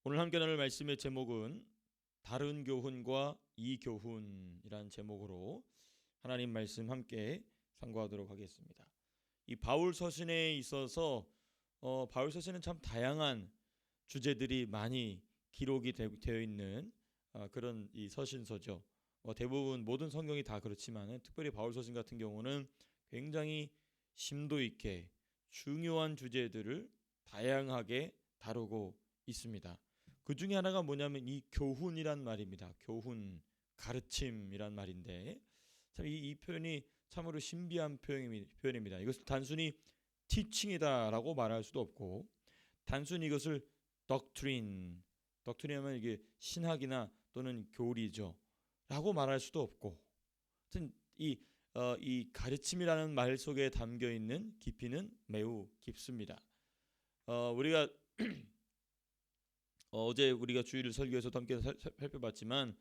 오늘 함께 나눌 말씀의 제목은 다른 교훈과 이 교훈이라는 제목으로 하나님 말씀 함께 상고하도록 하겠습니다. 이 바울 서신에 있어서 바울 서신은 참 다양한 주제들이 많이 기록이 되어 있는 그런 이 서신서죠. 대부분 모든 성경이 다 그렇지만 특별히 바울 서신 같은 경우는 굉장히 심도 있게 중요한 주제들을 다양하게 다루고 있습니다. 그 중에 하나가 뭐냐면 이 교훈이란 말입니다. 교훈, 가르침이란 말인데 참 이 표현이 참으로 신비한 표현입니다. 이것을 단순히 teaching이다라고 말할 수도 없고 단순히 이것을 doctrine하면 이게 신학이나 또는 교리죠 라고 말할 수도 없고 하여튼 이 가르침이라는 말 속에 담겨 있는 깊이는 매우 깊습니다. 우리가 어제 우리가 주일을 설교에서도 함께 살펴봤지만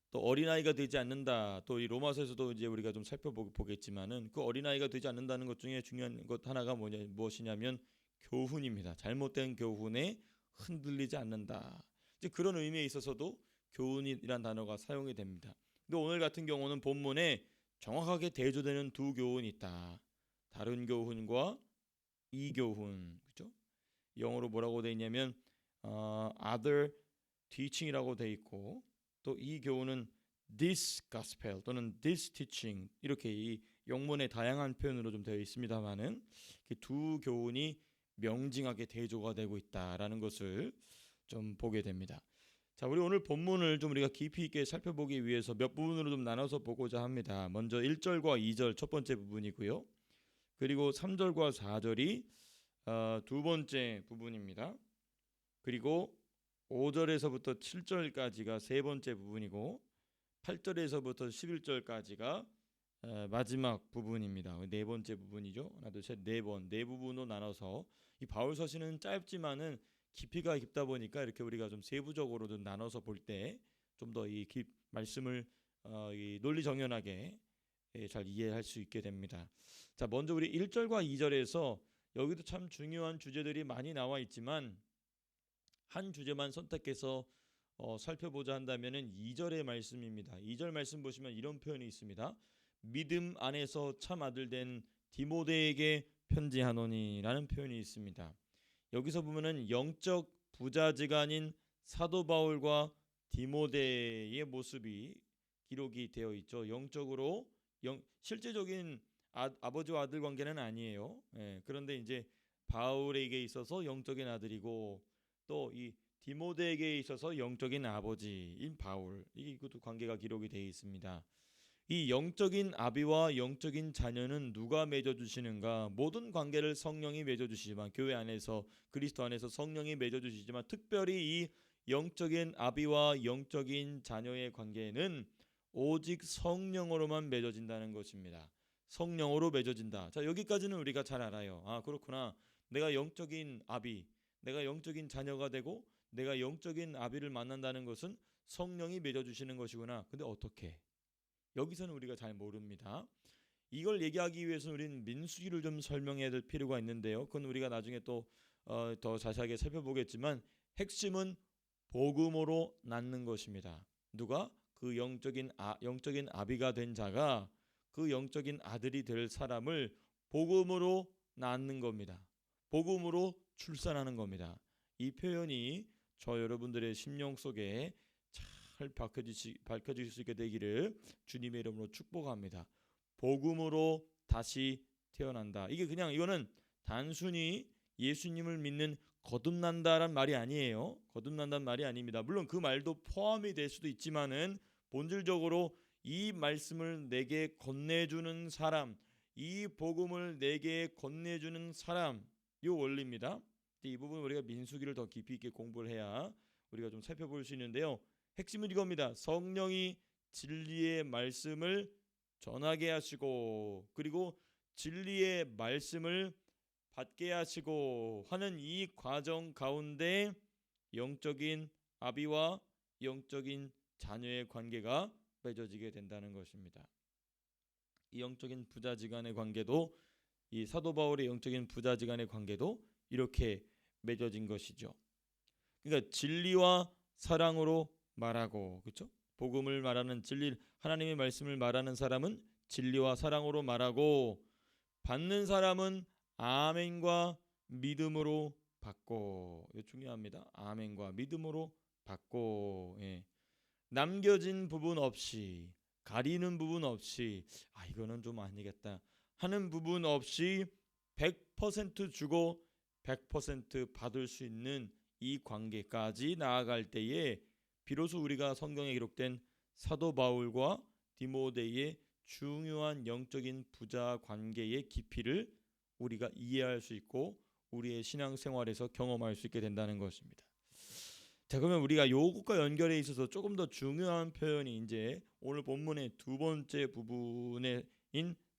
또 어린아이가 되지 않는다. 또 이 로마서에서도 이제 우리가 좀 살펴보겠지만은 그 어린아이가 되지 않는다는 것 중에 중요한 것 하나가 무엇이냐면 교훈입니다. 잘못된 교훈에 흔들리지 않는다. 이제 그런 의미에 있어서도 교훈이란 단어가 사용이 됩니다. 근데 오늘 같은 경우는 본문에 정확하게 대조되는 두 교훈이 있다. 다른 교훈과 이 교훈. 그렇죠? 영어로 뭐라고 되어 있냐면 other teaching이라고 되어 있고 또 이 교훈은 this gospel 또는 this teaching 이렇게 이 영문의 다양한 표현으로 좀 되어 있습니다만은 두 교훈이 명징하게 대조가 되고 있다라는 것을 좀 보게 됩니다. 자, 우리 오늘 본문을 좀 우리가 깊이 있게 살펴보기 위해서 몇 부분으로 좀 나눠서 보고자 합니다. 먼저 1절과 2절 첫 번째 부분이고요. 그리고 3절과 4절이 두 번째 부분입니다. 그리고 5절에서부터 7절까지가 세 번째 부분이고 8절에서부터 11절까지가 마지막 부분입니다. 네 번째 부분이죠. 하나, 둘, 셋, 네 부분으로 나눠서 이 바울 서신은 짧지만은 깊이가 깊다 보니까 이렇게 우리가 좀 세부적으로 좀 나눠서 볼 때 좀 더 이 말씀을 이 논리정연하게 잘 이해할 수 있게 됩니다. 자, 먼저 우리 1절과 2절에서 여기도 참 중요한 주제들이 많이 나와 있지만 한 주제만 선택해서 살펴보자 한다면은 2절의 말씀입니다. 2절 말씀 보시면 이런 표현이 있습니다. 믿음 안에서 참 아들 된 디모데에게 편지하노니라는 표현이 있습니다. 여기서 보면은 영적 부자지간인 사도 바울과 디모데의 모습이 기록이 되어 있죠. 영적으로 실제적인 아버지와 아들 관계는 아니에요. 그런데 이제 바울에게 있어서 영적인 아들이고 또 이 디모데에게 있어서 영적인 아버지인 바울, 이것도 관계가 기록이 되어 있습니다. 이 영적인 아비와 영적인 자녀는 누가 맺어주시는가? 모든 관계를 성령이 맺어주시지만 교회 안에서 그리스도 안에서 성령이 맺어주시지만 특별히 이 영적인 아비와 영적인 자녀의 관계는 오직 성령으로만 맺어진다는 것입니다. 성령으로 맺어진다. 자, 여기까지는 우리가 잘 알아요. 아, 그렇구나. 내가 영적인 아비, 내가 영적인 자녀가 되고 내가 영적인 아비를 만난다는 것은 성령이 맺어주시는 것이구나. 근데 어떻게? 여기서는 우리가 잘 모릅니다. 이걸 얘기하기 위해서는 우리는 민수기를 좀 설명해야 될 필요가 있는데요. 그건 우리가 나중에 또 더 자세하게 살펴보겠지만 핵심은 복음으로 낳는 것입니다. 누가? 그 영적인 아비가 된 자가 그 영적인 아들이 될 사람을 복음으로 낳는 겁니다. 복음으로 출산하는 겁니다. 이 표현이 저 여러분들의 심령 속에 잘 밝혀질 수 있게 되기를 주님의 이름으로 축복합니다. 복음으로 다시 태어난다. 이거는 단순히 예수님을 믿는 거듭난다란 말이 아니에요. 거듭난다는 말이 아닙니다. 물론 그 말도 포함이 될 수도 있지만은 본질적으로 이 말씀을 내게 건네주는 사람, 이 복음을 내게 건네주는 사람, 이 원리입니다. 이 부분 우리가 민수기를 더 깊이 있게 공부를 해야 우리가 좀 살펴볼 수 있는데요. 핵심은 이겁니다. 성령이 진리의 말씀을 전하게 하시고 그리고 진리의 말씀을 받게 하시고 하는 이 과정 가운데 영적인 아비와 영적인 자녀의 관계가 맺어지게 된다는 것입니다. 이 영적인 부자지간의 관계도 이 사도 바울의 영적인 부자지간의 관계도 이렇게 맺어진 것이죠. 그러니까 진리와 사랑으로 말하고, 그렇죠? 복음을 말하는 진리, 하나님의 말씀을 말하는 사람은 진리와 사랑으로 말하고, 받는 사람은 아멘과 믿음으로 받고. 이거 중요합니다. 아멘과 믿음으로 받고. 예. 남겨진 부분 없이, 가리는 부분 없이, 이거는 좀 아니겠다 하는 부분 없이 100% 주고 100% 받을 수 있는 이 관계까지 나아갈 때에 비로소 우리가 성경에 기록된 사도 바울과 디모데의 중요한 영적인 부자 관계의 깊이를 우리가 이해할 수 있고 우리의 신앙생활에서 경험할 수 있게 된다는 것입니다. 자, 그러면 우리가 요것과 연결해 있어서 조금 더 중요한 표현이 이제 오늘 본문의 두 번째 부분인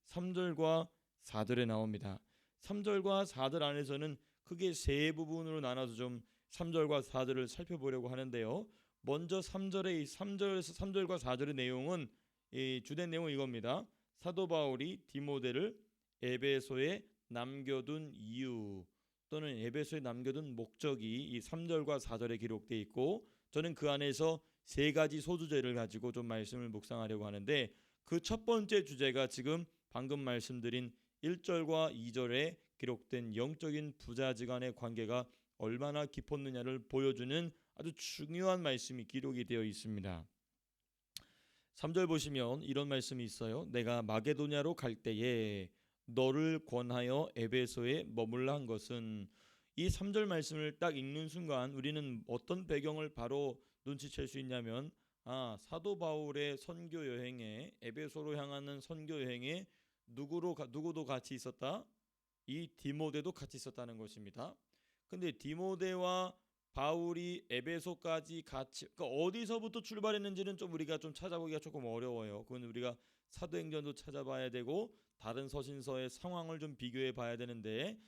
3절과 4절에 나옵니다. 3절과 4절 안에서는 크게 세 부분으로 나눠서 좀 3절과 4절을 살펴보려고 하는데요. 먼저 3절과 4절의 내용은 이 주된 내용은 이겁니다. 사도 바울이 디모데를 에베소에 남겨둔 이유 또는 에베소에 남겨둔 목적이 이 3절과 4절에 기록되어 있고, 저는 그 안에서 세 가지 소주제를 가지고 좀 말씀을 묵상하려고 하는데, 그 첫 번째 주제가 지금 방금 말씀드린 1절과 2절에 기록된 영적인 부자지간의 관계가 얼마나 깊었느냐를 보여주는 아주 중요한 말씀이 기록이 되어 있습니다. 3절 보시면 이런 말씀이 있어요. 내가 마게도냐로 갈 때에 너를 권하여 에베소에 머물라 한 것은, 이 3절 말씀을 딱 읽는 순간 우리는 어떤 배경을 바로 눈치챌 수 있냐면, 사도 바울의 선교 여행에, 에베소로 향하는 선교 여행에 누구도 같이 있었다? 이 디모데도 같이 있었다는 것입니다. 근데 디모데와 바울이 에베소까지 같이, 그러니까 어디서부터 출발했는지는 좀 우리가 좀 찾아보기가 조금 어려워요. 그건 우리가 사도행전도 찾아봐야 되고 다른 서신서의 상황을 좀 비교해 봐야 되는데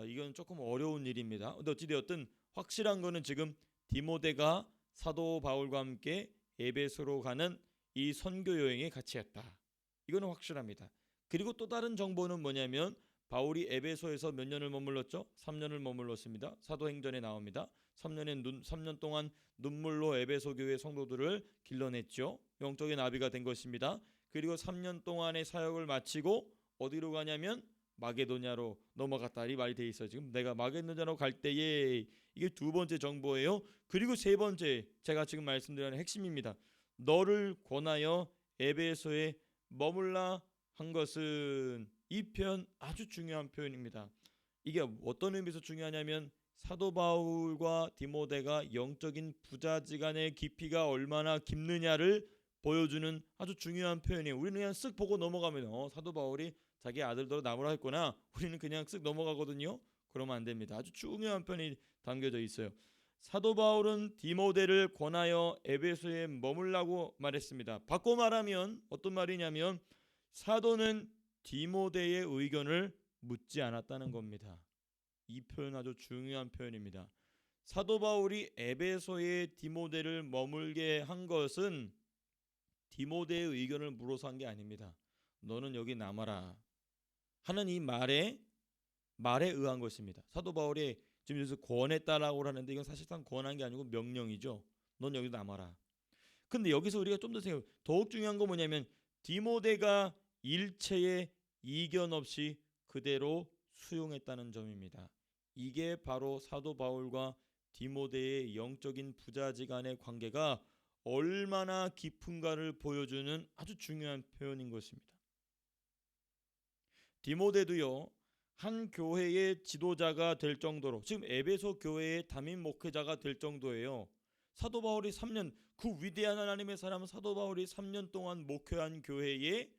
이건 조금 어려운 일입니다. 근데 어찌되었든 확실한 거는 지금 디모데가 사도 바울과 함께 에베소로 가는 이 선교 여행에 같이 했다. 이거는 확실합니다. 그리고 또 다른 정보는 뭐냐면, 바울이 에베소에서 몇 년을 머물렀죠? 3년을 머물렀습니다. 사도행전에 나옵니다. 3년 동안 눈물로 에베소 교회 성도들을 길러냈죠. 영적인 아비가 된 것입니다. 그리고 3년 동안의 사역을 마치고 어디로 가냐면 마게도냐로 넘어갔다, 이 말이 돼 있어요. 지금 내가 마게도냐로 갈 때에, 이게 두 번째 정보예요. 그리고 세 번째, 제가 지금 말씀드리는 핵심입니다. 너를 권하여 에베소에 머물라 한 것은, 이 표현 아주 중요한 표현입니다. 이게 어떤 의미에서 중요하냐면, 사도 바울과 디모데가 영적인 부자지간의 깊이가 얼마나 깊느냐를 보여주는 아주 중요한 표현이에요. 우리는 그냥 쓱 보고 넘어가면 사도 바울이 자기 아들도 나무라 했구나, 우리는 그냥 쓱 넘어가거든요. 그러면 안 됩니다. 아주 중요한 표현이 담겨져 있어요. 사도 바울은 디모데를 권하여 에베소에 머물라고 말했습니다. 바꿔 말하면 어떤 말이냐면, 사도는 디모데의 의견을 묻지 않았다는 겁니다. 이 표현 아주 중요한 표현입니다. 사도 바울이 에베소에 디모데를 머물게 한 것은 디모데의 의견을 물어서 한 게 아닙니다. 너는 여기 남아라 하는 이 말에 의한 것입니다. 사도 바울이 지금 여기서 권했다라고 하는데, 이건 사실상 권한 게 아니고 명령이죠. 넌 여기 남아라. 근데 여기서 우리가 좀 더 더욱 중요한 건 뭐냐면, 디모데가 일체의 이견 없이 그대로 수용했다는 점입니다. 이게 바로 사도 바울과 디모데의 영적인 부자지간의 관계가 얼마나 깊은가를 보여주는 아주 중요한 표현인 것입니다. 디모데도요, 한 교회의 지도자가 될 정도로, 지금 에베소 교회의 담임 목회자가 될 정도예요. 사도 바울이 3년, 그 위대한 하나님의 사람 사도 바울이 3년 동안 목회한 교회에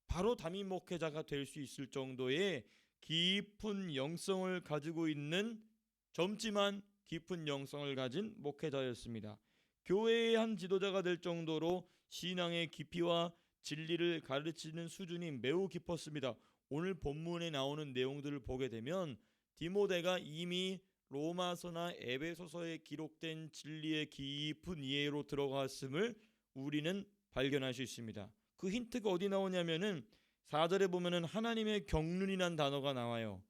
바로 담임 목회자가 될 수 있을 정도의 깊은 영성을 가지고 있는, 젊지만 깊은 영성을 가진 목회자였습니다. 교회의 한 지도자가 될 정도로 신앙의 깊이와 진리를 가르치는 수준이 매우 깊었습니다. 오늘 본문에 나오는 내용들을 보게 되면 디모데가 이미 로마서나 에베소서에 기록된 진리의 깊은 이해로 들어갔음을 우리는 발견할 수 있습니다. 그 힌트가 어디 나오냐면은 4절에 보면은 하나님의 경륜이란 단어가 나와요.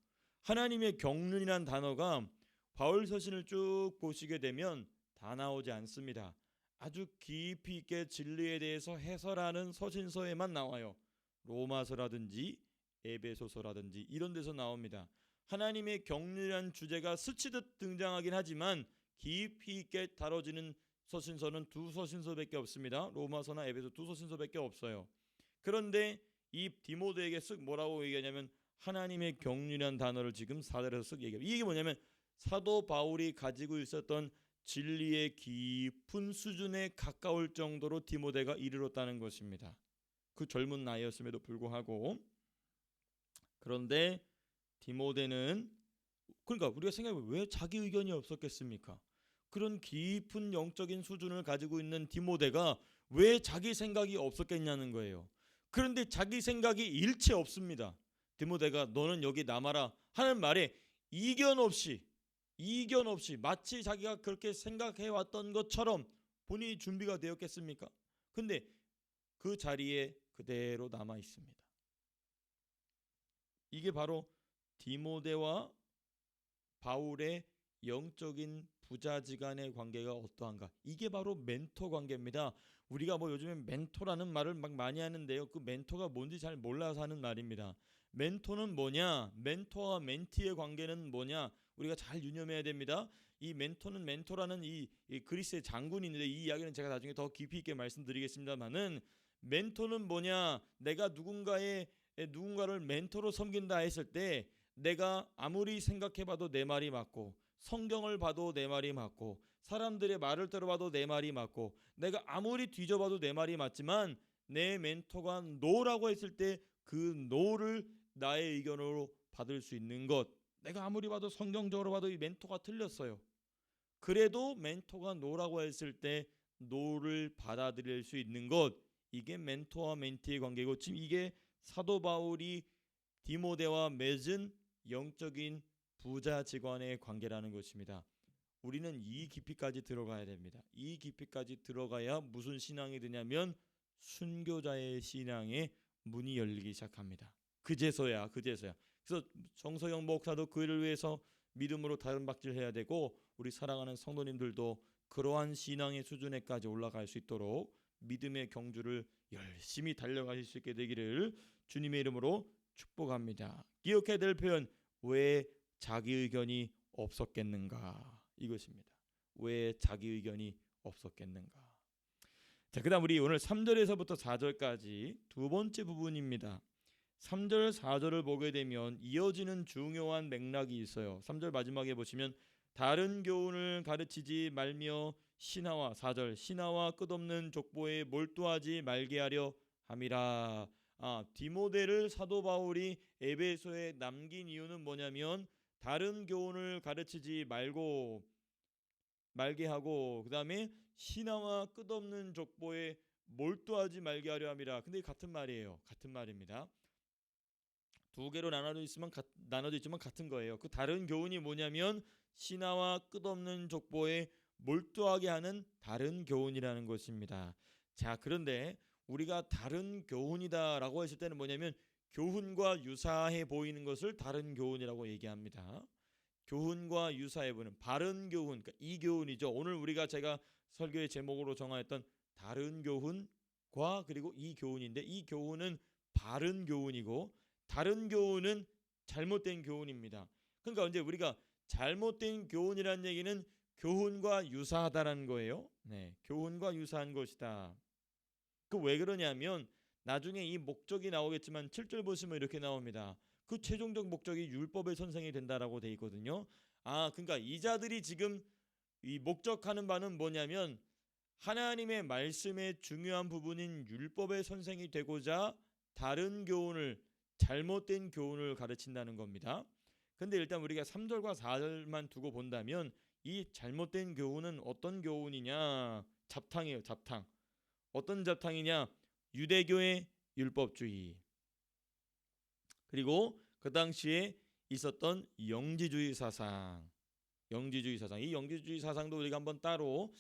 하나님의 경륜이란 단어가 바울 서신을 쭉 보시게 되면 다 나오지 않습니다. 아주 깊이 있게 진리에 대해서 해설하는 서신서에만 나와요. 로마서라든지 에베소서라든지 이런 데서 나옵니다. 하나님의 경륜이란 주제가 스치듯 등장하긴 하지만 깊이 있게 다뤄지는 서신서는 두 서신서밖에 없습니다. 로마서나 에베소 두 서신서밖에 없어요. 그런데 이 디모데에게 쓱 뭐라고 얘기하냐면 하나님의 경륜이라는 단어를 지금 4절에서 쓱 얘기해요. 이게 뭐냐면 사도 바울이 가지고 있었던 진리의 깊은 수준에 가까울 정도로 디모데가 이르렀다는 것입니다. 그 젊은 나이였음에도 불구하고. 그런데 디모데는 그러니까 우리가 생각해보면 왜 자기 의견이 없었겠습니까? 그런 깊은 영적인 수준을 가지고 있는 디모데가 왜 자기 생각이 없었겠냐는 거예요. 그런데 자기 생각이 일체 없습니다. 디모데가 너는 여기 남아라 하는 말에 이견 없이 마치 자기가 그렇게 생각해 왔던 것처럼 본인이 준비가 되었겠습니까? 근데 그 자리에 그대로 남아 있습니다. 이게 바로 디모데와 바울의 영적인 부자지간의 관계가 어떠한가? 이게 바로 멘토 관계입니다. 우리가 뭐 요즘에 멘토라는 말을 막 많이 하는데요. 그 멘토가 뭔지 잘 몰라서 하는 말입니다. 멘토는 뭐냐? 멘토와 멘티의 관계는 뭐냐? 우리가 잘 유념해야 됩니다. 이 멘토는 멘토라는 이 그리스의 장군이 있는데 이 이야기는 제가 나중에 더 깊이 있게 말씀드리겠습니다만은 멘토는 뭐냐? 내가 누군가를 멘토로 섬긴다 했을 때 내가 아무리 생각해봐도 내 말이 맞고 성경을 봐도 내 말이 맞고 사람들의 말을 들어봐도 내 말이 맞고 내가 아무리 뒤져봐도 내 말이 맞지만 내 멘토가 노라고 했을 때 그 노를 나의 의견으로 받을 수 있는 것, 내가 아무리 봐도 성경적으로 봐도 이 멘토가 틀렸어요. 그래도 멘토가 노라고 했을 때 노를 받아들일 수 있는 것, 이게 멘토와 멘티의 관계고 지금 이게 사도 바울이 디모데와 맺은 영적인 부자지간의 관계라는 것입니다. 우리는 이 깊이까지 들어가야 됩니다. 이 깊이까지 들어가야 무슨 신앙이 되냐면 순교자의 신앙의 문이 열리기 시작합니다. 그제서야. 그래서 정서영 목사도 그 일을 위해서 믿음으로 다름박질해야 되고 우리 사랑하는 성도님들도 그러한 신앙의 수준에까지 올라갈 수 있도록 믿음의 경주를 열심히 달려가실 수 있게 되기를 주님의 이름으로 축복합니다. 기억해야 될 표현, 왜 자기 의견이 없었겠는가, 이것입니다. 왜 자기 의견이 없었겠는가. 자, 그다음 우리 오늘 3절에서부터 4절까지 두 번째 부분입니다. 3절 4절을 보게 되면 이어지는 중요한 맥락이 있어요. 3절 마지막에 보시면 다른 교훈을 가르치지 말며 신하와 4절 신하와 끝없는 족보에 몰두하지 말게 하려 함이라. 디모데를 사도 바울이 에베소에 남긴 이유는 뭐냐면 다른 교훈을 가르치지 말게 하고 그다음에 신하와 끝없는 족보에 몰두하지 말게 하려 함이라. 근데 같은 말이에요. 같은 말입니다. 두 개로 나눠져 있지만 같은 거예요. 그 다른 교훈이 뭐냐면 신하와 끝없는 족보에 몰두하게 하는 다른 교훈이라는 것입니다. 자, 그런데 우리가 다른 교훈이다라고 했을 때는 뭐냐면 교훈과 유사해 보이는 것을 다른 교훈이라고 얘기합니다. 교훈과 유사해 보이는 바른 교훈, 그러니까 이 교훈이죠. 오늘 제가 설교의 제목으로 정하였던 다른 교훈과 그리고 이 교훈인데 이 교훈은 바른 교훈이고 다른 교훈은 잘못된 교훈입니다. 그러니까 이제 우리가 잘못된 교훈이라는 얘기는 교훈과 유사하다라는 거예요. 네, 교훈과 유사한 것이다. 그 왜 그러냐면 나중에 이 목적이 나오겠지만 7절 보시면 이렇게 나옵니다. 그 최종적 목적이 율법의 선생이 된다라고 돼 있거든요. 그러니까 이자들이 지금 이 목적하는 바는 뭐냐면 하나님의 말씀의 중요한 부분인 율법의 선생이 되고자 다른 교훈을 잘못된 교훈을 가르친다는 겁니다. 근데 일단 우리가 3절과 4절만 두고 본다면 이 잘못된 교훈은 어떤 교훈이냐? 잡탕이에요. 잡탕. 어떤 잡탕이냐? 유대교의 율법주의. 그리고 그 당시에 있었던 영지주의 사상. 이 영지주의 사상도 우리가 한번 따로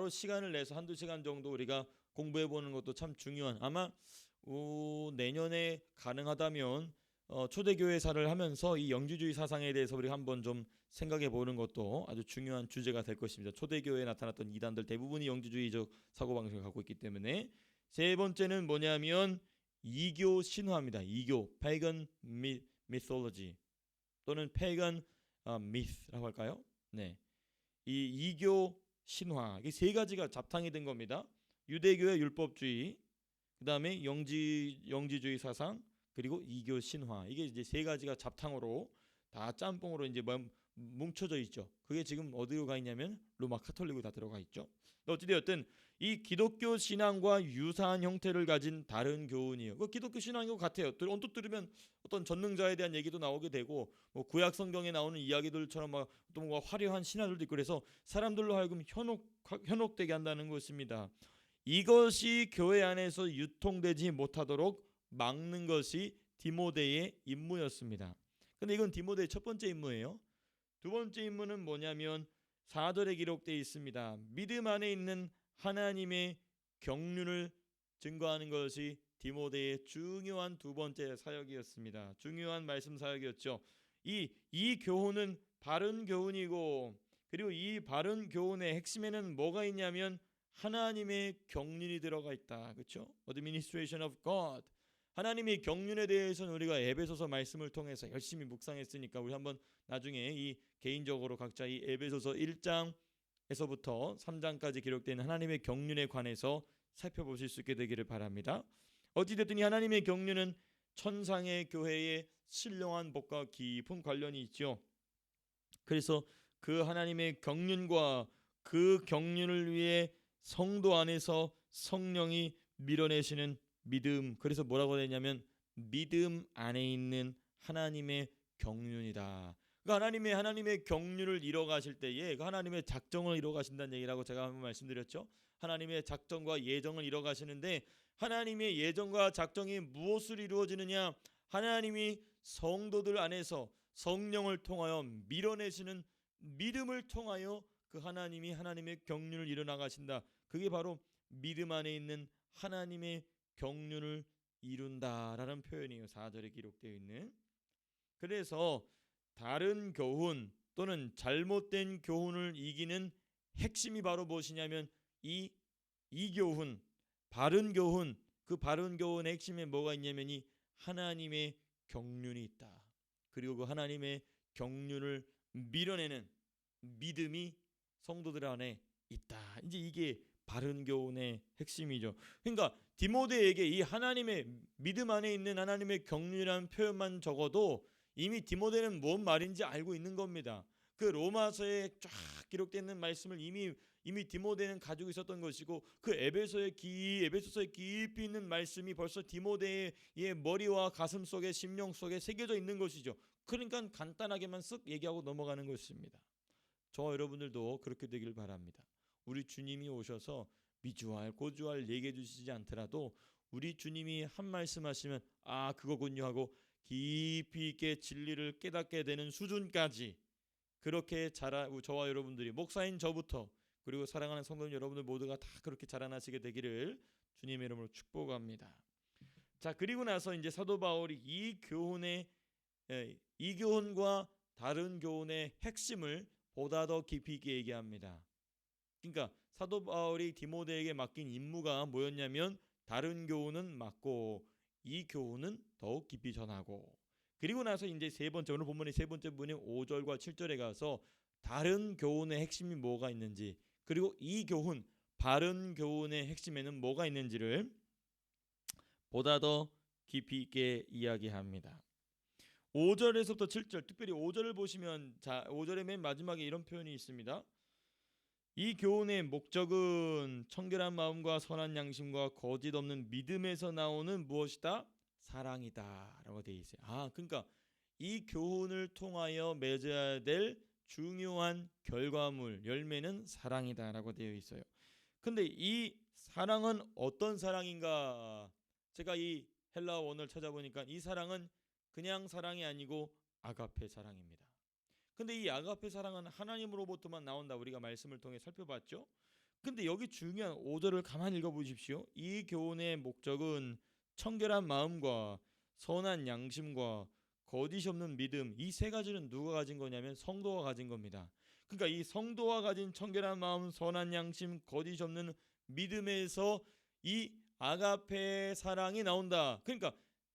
시간을 내서 한두 시간 정도 우리가 공부해 보는 것도 참 중요한, 아마 내년에 가능하다면 초대교회사를 하면서 이 영지주의 사상에 대해서 우리가 한번 좀 생각해 보는 것도 아주 중요한 주제가 될 것입니다. 초대교회에 나타났던 이단들 대부분이 영지주의적 사고방식을 갖고 있기 때문에. 세 번째는 뭐냐면 이교 신화입니다. 이교 pagan mythology 또는 pagan myth라고 할까요? 네, 이 이교 신화 이 세 가지가 잡탕이 된 겁니다. 유대교의 율법주의, 그 다음에 영지주의 사상, 그리고 이교 신화, 이게 이제 세 가지가 잡탕으로 다 짬뽕으로 이제 뭉쳐져 있죠. 그게 지금 어디로 가 있냐면 로마 카톨릭으로 다 들어가 있죠. 어찌되었든 이 기독교 신앙과 유사한 형태를 가진 다른 교훈이에요. 그 기독교 신앙이고 같아요. 언뜻 들으면 어떤 전능자에 대한 얘기도 나오게 되고, 뭐 구약 성경에 나오는 이야기들처럼 막 또 뭔가 화려한 신화들도 있고, 그래서 사람들로 하여금 현혹되게 한다는 것입니다. 이것이 교회 안에서 유통되지 못하도록 막는 것이 디모데의 임무였습니다. 근데 이건 디모데의 첫 번째 임무예요. 두 번째 임무는 뭐냐면 4절에 기록되어 있습니다. 믿음 안에 있는 하나님의 경륜을 증거하는 것이 디모데의 중요한 두 번째 사역이었습니다. 중요한 말씀 사역이었죠. 이 교훈은 바른 교훈이고, 그리고 이 바른 교훈의 핵심에는 뭐가 있냐면 하나님의 경륜이 들어가 있다. 그렇죠? The ministration of God. 하나님의 경륜에 대해서는 우리가 에베소서 말씀을 통해서 열심히 묵상했으니까 우리 한번 나중에 이 개인적으로 각자 이 에베소서 1장에서부터 3장까지 기록된 하나님의 경륜에 관해서 살펴보실 수 있게 되기를 바랍니다. 어찌됐든 이 하나님의 경륜은 천상의 교회의 신령한 복과 깊은 관련이 있죠. 그래서 그 하나님의 경륜과 그 경륜을 위해 성도 안에서 성령이 밀어내시는 믿음, 그래서 뭐라고 되냐면 믿음 안에 있는 하나님의 경륜이다. 그 하나님의 경륜을 이뤄가실 때에 그 하나님의 작정을 이뤄가신다는 얘기라고 제가 한번 말씀드렸죠. 하나님의 작정과 예정을 이뤄가시는데, 하나님의 예정과 작정이 무엇을 이루어지느냐? 하나님이 성도들 안에서 성령을 통하여 밀어내시는 믿음을 통하여 그 하나님이 하나님의 경륜을 이뤄나가신다. 그게 바로 믿음 안에 있는 하나님의 경륜을 이룬다라는 표현이에요. 4절에 기록되어 있는. 그래서 다른 교훈 또는 잘못된 교훈을 이기는 핵심이 바로 무엇이냐면 이 교훈, 바른 교훈, 그 바른 교훈의 핵심에 뭐가 있냐면 이 하나님의 경륜이 있다. 그리고 그 하나님의 경륜을 밀어내는 믿음이 성도들 안에 있다. 이제 이게 바른 교훈의 핵심이죠. 그러니까 디모데에게 이 하나님의 믿음 안에 있는 하나님의 경륜이라는 표현만 적어도 이미 디모데는 뭔 말인지 알고 있는 겁니다. 그 로마서에 쫙 기록되어 있는 말씀을 이미 디모데는 가지고 있었던 것이고, 그 에베소서에 깊이 있는 말씀이 벌써 디모데의 머리와 가슴 속에, 심령 속에 새겨져 있는 것이죠. 그러니까 간단하게만 쓱 얘기하고 넘어가는 것입니다. 저와 여러분들도 그렇게 되길 바랍니다. 우리 주님이 오셔서 미주알 고주알 얘기해 주시지 않더라도 우리 주님이 한 말씀 하시면 아 그거군요 하고 깊이 있게 진리를 깨닫게 되는 수준까지 그렇게 저와 여러분들이, 목사인 저부터 그리고 사랑하는 성도 여러분들 모두가 다 그렇게 자라나시게 되기를 주님의 이름으로 축복합니다. 자, 그리고 나서 이제 사도 바울이 이 교훈과 다른 교훈의 핵심을 보다 더 깊이 있게 얘기합니다. 그러니까 사도 바울이 디모데에게 맡긴 임무가 뭐였냐면 다른 교훈은 맡고 이 교훈은 더욱 깊이 전하고, 그리고 나서 이제 세 번째, 오늘 본문의 세 번째 부분인 5절과 7절에 가서 다른 교훈의 핵심이 뭐가 있는지, 그리고 이 교훈, 바른 교훈의 핵심에는 뭐가 있는지를 보다 더 깊이 있게 이야기합니다. 5절에서부터 7절, 특별히 5절을 보시면, 자, 5절의 맨 마지막에 이런 표현이 있습니다. 이 교훈의 목적은 청결한 마음과 선한 양심과 거짓 없는 믿음에서 나오는 무엇이다? 사랑이다 라고 되어 있어요. 그러니까 이 교훈을 통하여 맺어야 될 중요한 결과물, 열매는 사랑이다 라고 되어 있어요. 근데 이 사랑은 어떤 사랑인가? 제가 이 헬라어 원어를 찾아보니까 이 사랑은 그냥 사랑이 아니고 아가페 사랑입니다. 근데 이 아가페 사랑은 하나님으로부터만 나온다, 우리가 말씀을 통해 살펴봤죠. 근데 여기 중요한 5절을 가만히 읽어보십시오. 이 교훈의 목적은 청결한 마음과 선한 양심과 거짓이 없는 믿음, 이 세 가지는 누가 가진 거냐면 성도가 가진 겁니다. 그러니까 이 성도가 가진 청결한 마음, 선한 양심, 거짓이 없는 믿음에서 이 아가페의 사랑이 나온다. 그러니까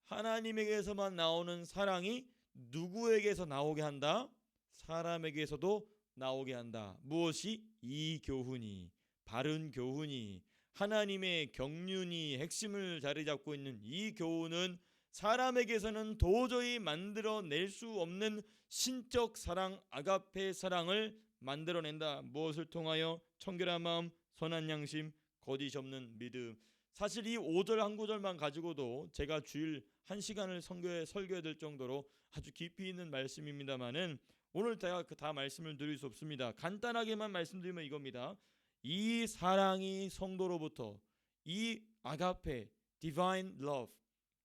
하나님에게서만 나오는 사랑이 누구에게서 나오게 한다? 사람에게서도 나오게 한다. 무엇이? 이 교훈이, 바른 교훈이, 하나님의 경륜이 핵심을 자리 잡고 있는 이 교훈은 사람에게서는 도저히 만들어낼 수 없는 신적 사랑, 아가페 사랑을 만들어낸다. 무엇을 통하여? 청결한 마음, 선한 양심, 거짓이 없는 믿음. 사실 이 5절 한 구절만 가지고도 제가 주일 1시간을 설교해야 될 정도로 아주 깊이 있는 말씀입니다만은 오늘 제가 다 말씀을 드릴 수 없습니다. 간단하게만 말씀드리면 이겁니다. 이 사랑이 성도로부터, 이 아가페, divine love,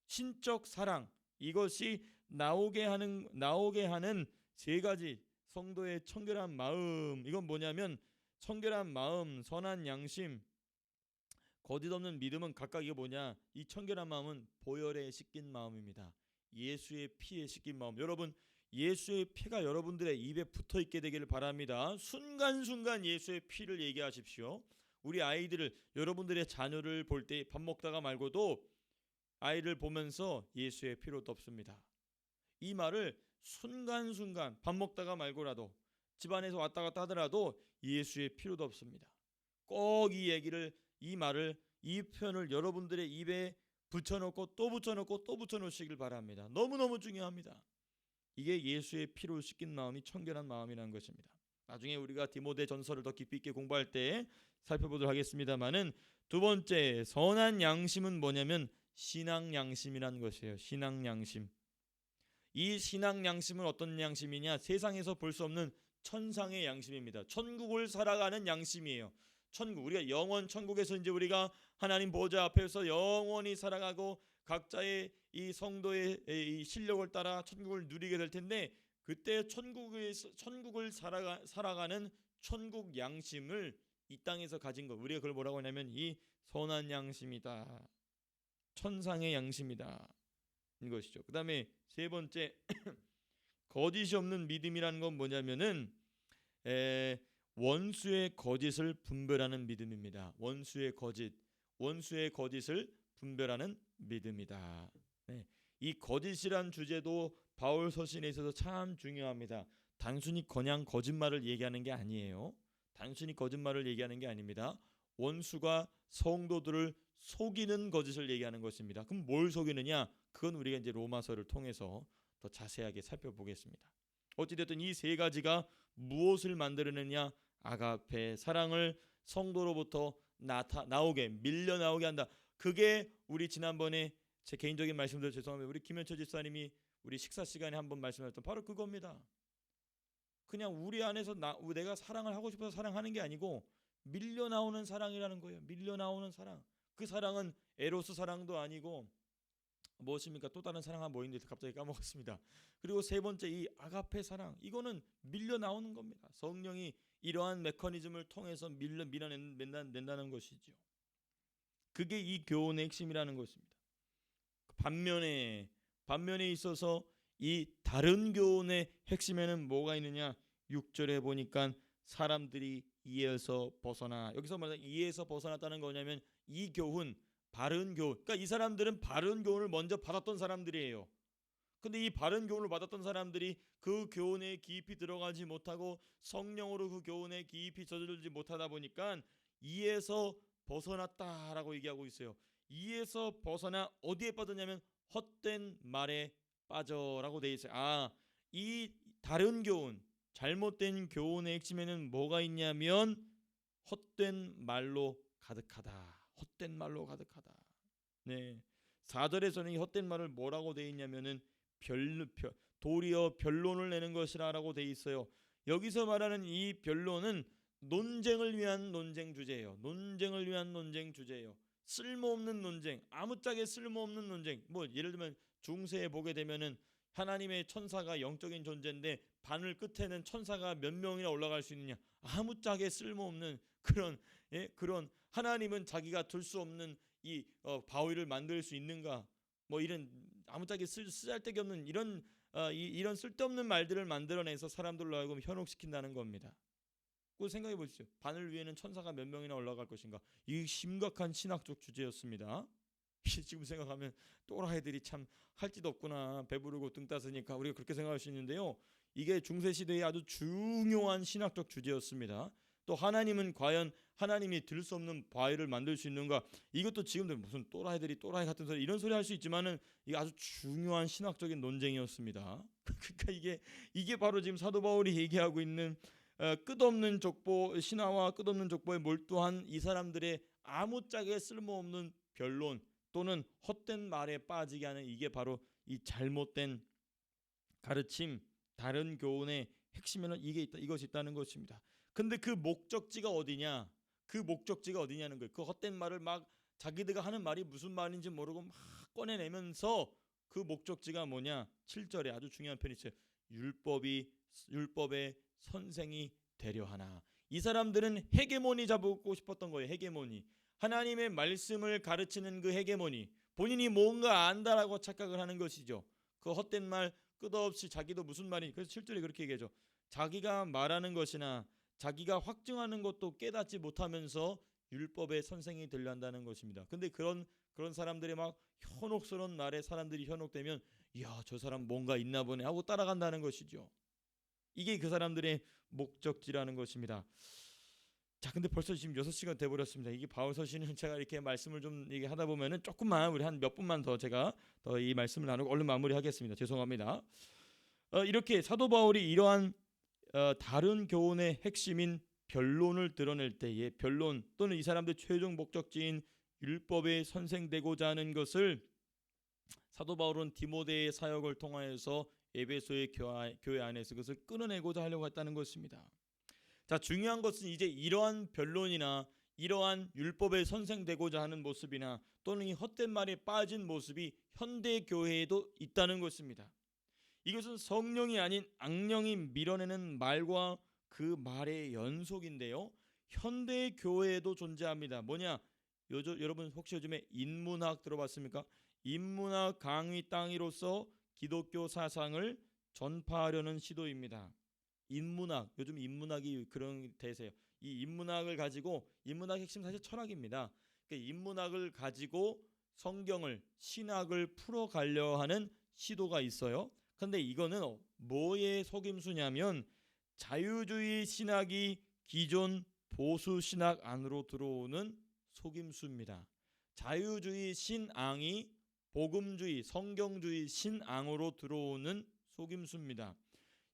신적 사랑, 이것이 나오게 하는 세 가지 성도의 청결한 마음. 이건 뭐냐면 청결한 마음, 선한 양심, 거짓 없는 믿음은 각각 이게 뭐냐? 이 청결한 마음은 보혈에 씻긴 마음입니다. 예수의 피에 씻긴 마음. 여러분, 예수의 피가 여러분들의 입에 붙어 있게 되기를 바랍니다. 순간순간 예수의 피를 얘기하십시오. 우리 아이들을, 여러분들의 자녀를 볼 때 밥 먹다가 말고도 아이를 보면서 예수의 피로 덮습니다. 이 말을 순간순간 밥 먹다가 말고라도 집안에서 왔다 갔다 하더라도 예수의 피로 덮습니다. 꼭 이 말을, 이 표현을 여러분들의 입에 붙여놓고 또 붙여놓고 또 붙여놓으시길 바랍니다. 너무너무 중요합니다. 이게 예수의 피로 씻긴 마음이 청결한 마음이라는 것입니다. 나중에 우리가 디모데 전서를 더 깊이 있게 공부할 때 살펴보도록 하겠습니다만은, 두 번째 선한 양심은 뭐냐면 신앙 양심이라는 것이에요. 신앙 양심. 이 신앙 양심은 어떤 양심이냐? 세상에서 볼 수 없는 천상의 양심입니다. 천국을 살아가는 양심이에요. 천국, 우리가 영원 천국에서 이제 우리가 하나님 보좌 앞에서 영원히 살아가고 각자의 이 성도의 이 실력을 따라 천국을 누리게 될 텐데, 그때 천국을 살아가는 천국 양심을 이 땅에서 가진 것, 우리가 그걸 뭐라고 하냐면 이 선한 양심이다, 천상의 양심이다, 이것이죠. 그 다음에 세 번째 거짓이 없는 믿음이라는 건 뭐냐면은 원수의 거짓을 분별하는 믿음입니다. 원수의 거짓을 분별하는 믿음이다. 네. 이 거짓이란 주제도 바울 서신에 있어서 참 중요합니다. 단순히 그냥 거짓말을 얘기하는 게 아니에요. 단순히 거짓말을 얘기하는 게 아닙니다. 원수가 성도들을 속이는 거짓을 얘기하는 것입니다. 그럼 뭘 속이느냐? 그건 우리가 이제 로마서를 통해서 더 자세하게 살펴보겠습니다. 어찌됐든 이 세 가지가 무엇을 만들어내냐? 아가페 사랑을 성도로부터 밀려 나오게 한다. 그게 우리 지난번에, 제 개인적인 말씀도 죄송합니다, 우리 김현철 집사님이 우리 식사 시간에 한번 말씀하셨던 바로 그겁니다. 그냥 우리 안에서 내가 사랑을 하고 싶어서 사랑하는 게 아니고 밀려 나오는 사랑이라는 거예요. 밀려 나오는 사랑. 그 사랑은 에로스 사랑도 아니고 무엇입니까? 또 다른 사랑 한 뭐 있는데 갑자기 까먹었습니다. 그리고 세 번째 이 아가페 사랑, 이거는 밀려 나오는 겁니다. 성령이 이러한 메커니즘을 통해서 밀어낸다는 것이죠. 그게 이 교훈의 핵심이라는 것입니다. 반면에 있어서 이 다른 교훈의 핵심에는 뭐가 있느냐? 6절에 보니까 사람들이 이에서 벗어나, 여기서 말하는 이에서 벗어났다는 거냐면 이 교훈, 바른 교훈, 그러니까 이 사람들은 바른 교훈을 먼저 받았던 사람들이에요. 근데 이 바른 교훈을 받았던 사람들이 그 교훈에 깊이 들어가지 못하고 성령으로 그 교훈에 깊이 젖어들지 못하다 보니까 이에서 벗어났다라고 얘기하고 있어요. 이에서 벗어나 어디에 빠졌냐면 헛된 말에 빠져라고 돼 있어요. 이 다른 교훈, 잘못된 교훈의 핵심에는 뭐가 있냐면 헛된 말로 가득하다. 헛된 말로 가득하다. 네. 4절에서는 이 헛된 말을 뭐라고 돼 있냐면은 도리어 변론을 내는 것이라고 돼 있어요. 여기서 말하는 이 변론은 논쟁을 위한 논쟁 주제예요. 논쟁을 위한 논쟁 주제예요. 쓸모없는 논쟁, 아무짝에 쓸모없는 논쟁. 뭐 예를 들면 중세에 보게 되면은 하나님의 천사가 영적인 존재인데 바늘 끝에는 천사가 몇 명이나 올라갈 수 있느냐? 아무짝에 쓸모없는 그런 하나님은 자기가 둘 수 없는 이 바위를 만들 수 있는가? 뭐 이런 아무짝에 쓰잘데기 없는 이런 이런 쓸데없는 말들을 만들어내서 사람들로 하여금 현혹시킨다는 겁니다. 그 생각해 보십시오. 바늘 위에는 천사가 몇 명이나 올라갈 것인가? 이 심각한 신학적 주제였습니다. 지금 생각하면 또라이들이 참 할 짓 없구나, 배부르고 등 따스니까 우리가 그렇게 생각할 수 있는데요. 이게 중세시대의 아주 중요한 신학적 주제였습니다. 또 하나님은 과연 하나님이 들 수 없는 바위를 만들 수 있는가? 이것도 지금도 무슨 또라이들이 또라이 같은 소리 이런 소리 할 수 있지만은 이게 아주 중요한 신학적인 논쟁이었습니다. 그러니까 이게 바로 지금 사도 바울이 얘기하고 있는 끝없는 족보, 신화와 끝없는 족보에 몰두한 이 사람들의 아무짝에 쓸모없는 변론 또는 헛된 말에 빠지게 하는, 이게 바로 이 잘못된 가르침, 다른 교훈의 핵심에는 이것이 있다는 것입니다. 근데 그 목적지가 어디냐? 그 목적지가 어디냐는 거예요. 그 헛된 말을 막 자기들가 하는 말이 무슨 말인지 모르고 막 꺼내내면서 그 목적지가 뭐냐? 7절에 아주 중요한 편이 있어요. 율법의 선생이 되려 하나. 이 사람들은 헤게모니 잡고 싶었던 거예요. 헤게모니. 하나님의 말씀을 가르치는 그 헤게모니. 본인이 뭔가 안다라고 착각을 하는 것이죠. 그 헛된 말 끝없이 자기도 무슨 말이, 그래서 7절에 그렇게 얘기하죠. 자기가 말하는 것이나 자기가 확증하는 것도 깨닫지 못하면서 율법의 선생이 되려 한다는 것입니다. 근데 그런 사람들이 막 현혹스러운 말에 사람들이 현혹되면 이야, 저 사람 뭔가 있나 보네 하고 따라간다는 것이죠. 이게 그 사람들의 목적지라는 것입니다. 자, 근데 벌써 지금 6시간 돼 버렸습니다. 이게 바울 서신은 제가 이렇게 말씀을 좀 얘기하다 보면은 조금만, 우리 한 몇 분만 더 제가 더 이 말씀을 나누고 얼른 마무리하겠습니다. 죄송합니다. 이렇게 사도 바울이 이러한 다른 교훈의 핵심인 변론을 드러낼 때에, 변론 또는 이 사람들 최종 목적지인 율법의 선생되고자 하는 것을 사도 바울은 디모데의 사역을 통하여서 에베소의 교회 안에서 그것을 끊어내고자 하려고 했다는 것입니다. 자, 중요한 것은 이제 이러한 변론이나 이러한 율법에 선생되고자 하는 모습이나 또는 이 헛된 말에 빠진 모습이 현대 교회에도 있다는 것입니다. 이것은 성령이 아닌 악령이 밀어내는 말과 그 말의 연속인데요. 현대 교회에도 존재합니다. 뭐냐? 여러분 혹시 요즘에 인문학 들어봤습니까? 인문학 강의 땅이로서 기독교 사상을 전파하려는 시도입니다. 인문학, 요즘 인문학이 그런 대세예요. 이 인문학을 가지고, 인문학 핵심 사실 철학입니다. 그러니까 인문학을 가지고 성경을, 신학을 풀어가려 하는 시도가 있어요. 근데 이거는 뭐의 속임수냐면 자유주의 신학이 기존 보수 신학 안으로 들어오는 속임수입니다. 자유주의 신앙이 복음주의, 성경주의 신앙으로 들어오는 속임수입니다.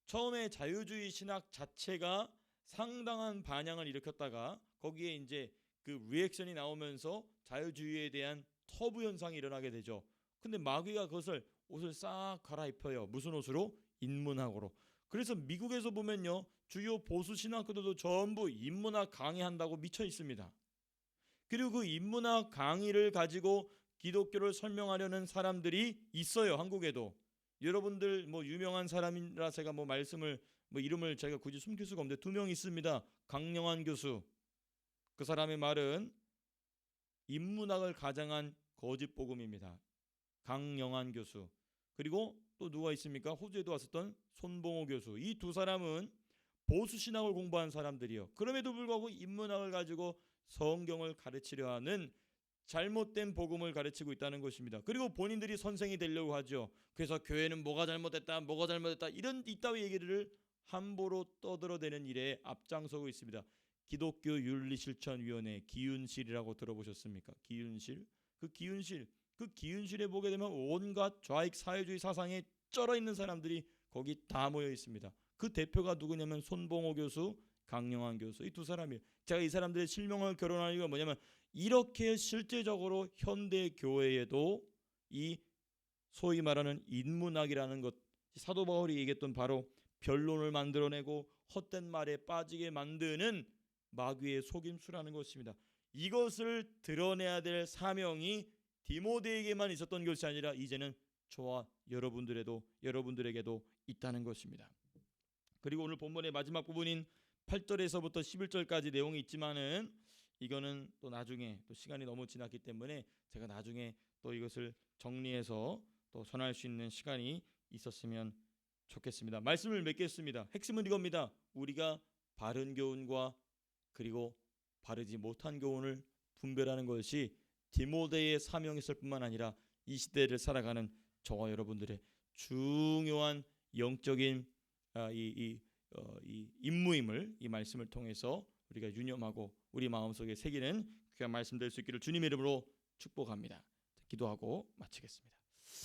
처음에 자유주의 신학 자체가 상당한 반향을 일으켰다가 거기에 이제 그 리액션이 나오면서 자유주의에 대한 터부 현상이 일어나게 되죠. 근데 마귀가 그것을 옷을 싹 갈아입혀요. 무슨 옷으로? 인문학으로. 그래서 미국에서 보면요, 주요 보수 신학교들도 전부 인문학 강의한다고 미쳐 있습니다. 그리고 그 인문학 강의를 가지고 기독교를 설명하려는 사람들이 있어요. 한국에도. 여러분들 뭐 유명한 사람이라 제가 뭐 말씀을 이름을 제가 굳이 숨길 수가 없는데 2명 있습니다. 강영환 교수. 그 사람의 말은 인문학을 가장한 거짓 복음입니다. 강영환 교수. 그리고 또 누가 있습니까? 호주에도 왔었던 손봉호 교수. 이 두 사람은 보수 신학을 공부한 사람들이요. 그럼에도 불구하고 인문학을 가지고 성경을 가르치려 하는 잘못된 복음을 가르치고 있다는 것입니다. 그리고 본인들이 선생이 되려고 하죠. 그래서 교회는 뭐가 잘못됐다, 이따위 얘기를 함부로 떠들어대는 일에 앞장서고 있습니다. 기독교 윤리실천위원회, 기윤실이라고 들어보셨습니까? 기윤실. 그 기윤실에 보게 되면 온갖 좌익 사회주의 사상에 쩔어 있는 사람들이 거기 다 모여 있습니다. 그 대표가 누구냐면 손봉호 교수, 강영환 교수. 이 두 사람이에요. 제가 이 사람들의 실명을 거론하는 이유가 뭐냐면 이렇게 실제적으로 현대 교회에도 이 소위 말하는 인문학이라는 것, 사도 바울이 얘기했던 바로 변론을 만들어내고 헛된 말에 빠지게 만드는 마귀의 속임수라는 것입니다. 이것을 드러내야 될 사명이 디모데에게만 있었던 것이 아니라 이제는 저와 여러분들에게도 있다는 것입니다. 그리고 오늘 본문의 마지막 부분인 8절에서부터 11절까지 내용이 있지만은 이거는 또 나중에, 또 시간이 너무 지났기 때문에 제가 나중에 또 이것을 정리해서 또 전할 수 있는 시간이 있었으면 좋겠습니다. 말씀을 맺겠습니다. 핵심은 이겁니다. 우리가 바른 교훈과 그리고 바르지 못한 교훈을 분별하는 것이 디모데의 사명이었을 뿐만 아니라 이 시대를 살아가는 저와 여러분들의 중요한 영적인 이 임무임을 이 말씀을 통해서 우리가 유념하고 우리 마음속에 새기는 귀한 말씀 될 수 있기를 주님의 이름으로 축복합니다. 기도하고 마치겠습니다.